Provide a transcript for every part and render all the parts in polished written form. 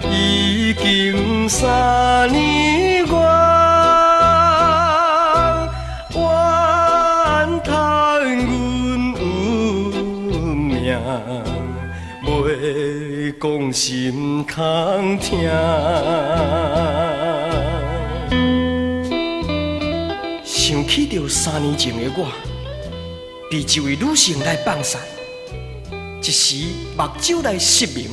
已经3年外，怨叹阮有命，袂讲心空听。想起着3年前的我，被一位女性来放屎，一时目睭来失明。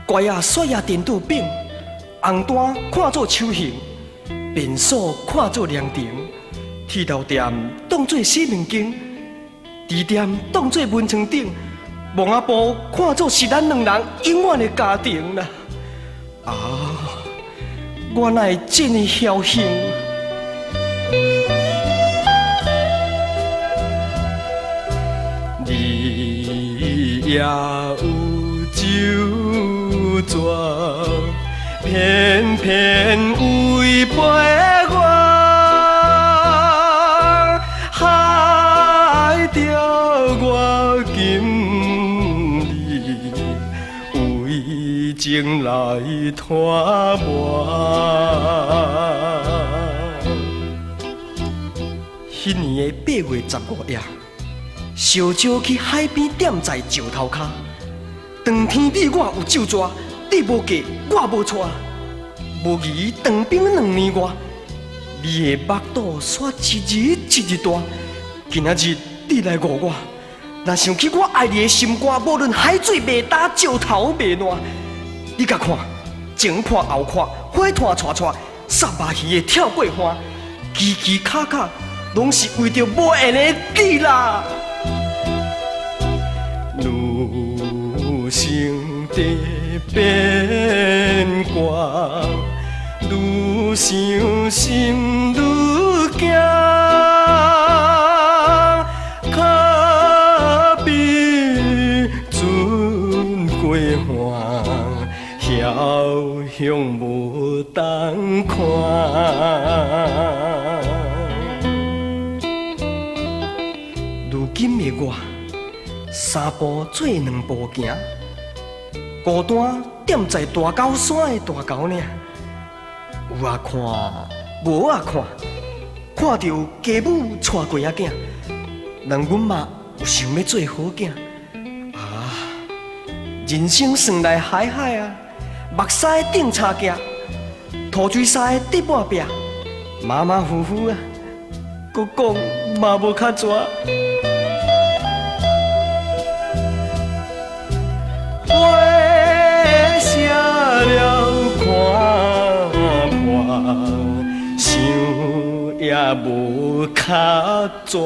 乖啊甩啊颠倒柄，红单看作手形，便所看作凉亭，铁头店当作洗面间，猪店当作文床顶，墓仔埔看作是咱两人永远的家庭啦。啊，我哪会这么侥幸？你也有酒泉，偏偏违背我，害着我今日为情来拖磨。迄年的8月15夜，烧酒去海边踮在石头骹。当天你我有酒桌，你无嫁，我无娶。无疑当兵2年外，你的目肚煞一日一日大。今仔日你来误我，若想起我爱你的心肝，无论海水未干，石头未烂。你甲看，前看后看，火炭串串，杀肉鱼的跳过花，枝枝卡卡，拢是为着无缘的你啦。女性在变卦，愈想心愈惊，卡比船过岸，遥向无当看。如今的我，3步做2步行，孤单踮在大高山的大沟岭，有啊看，无啊看，看到家母带过仔囝，让阮嘛有想要做好囝。啊，人生算来海海啊，目屎顶擦镜，土水沙的滴半壁，马马虎虎啊，搁讲嘛无较蛇。想也无较蛇。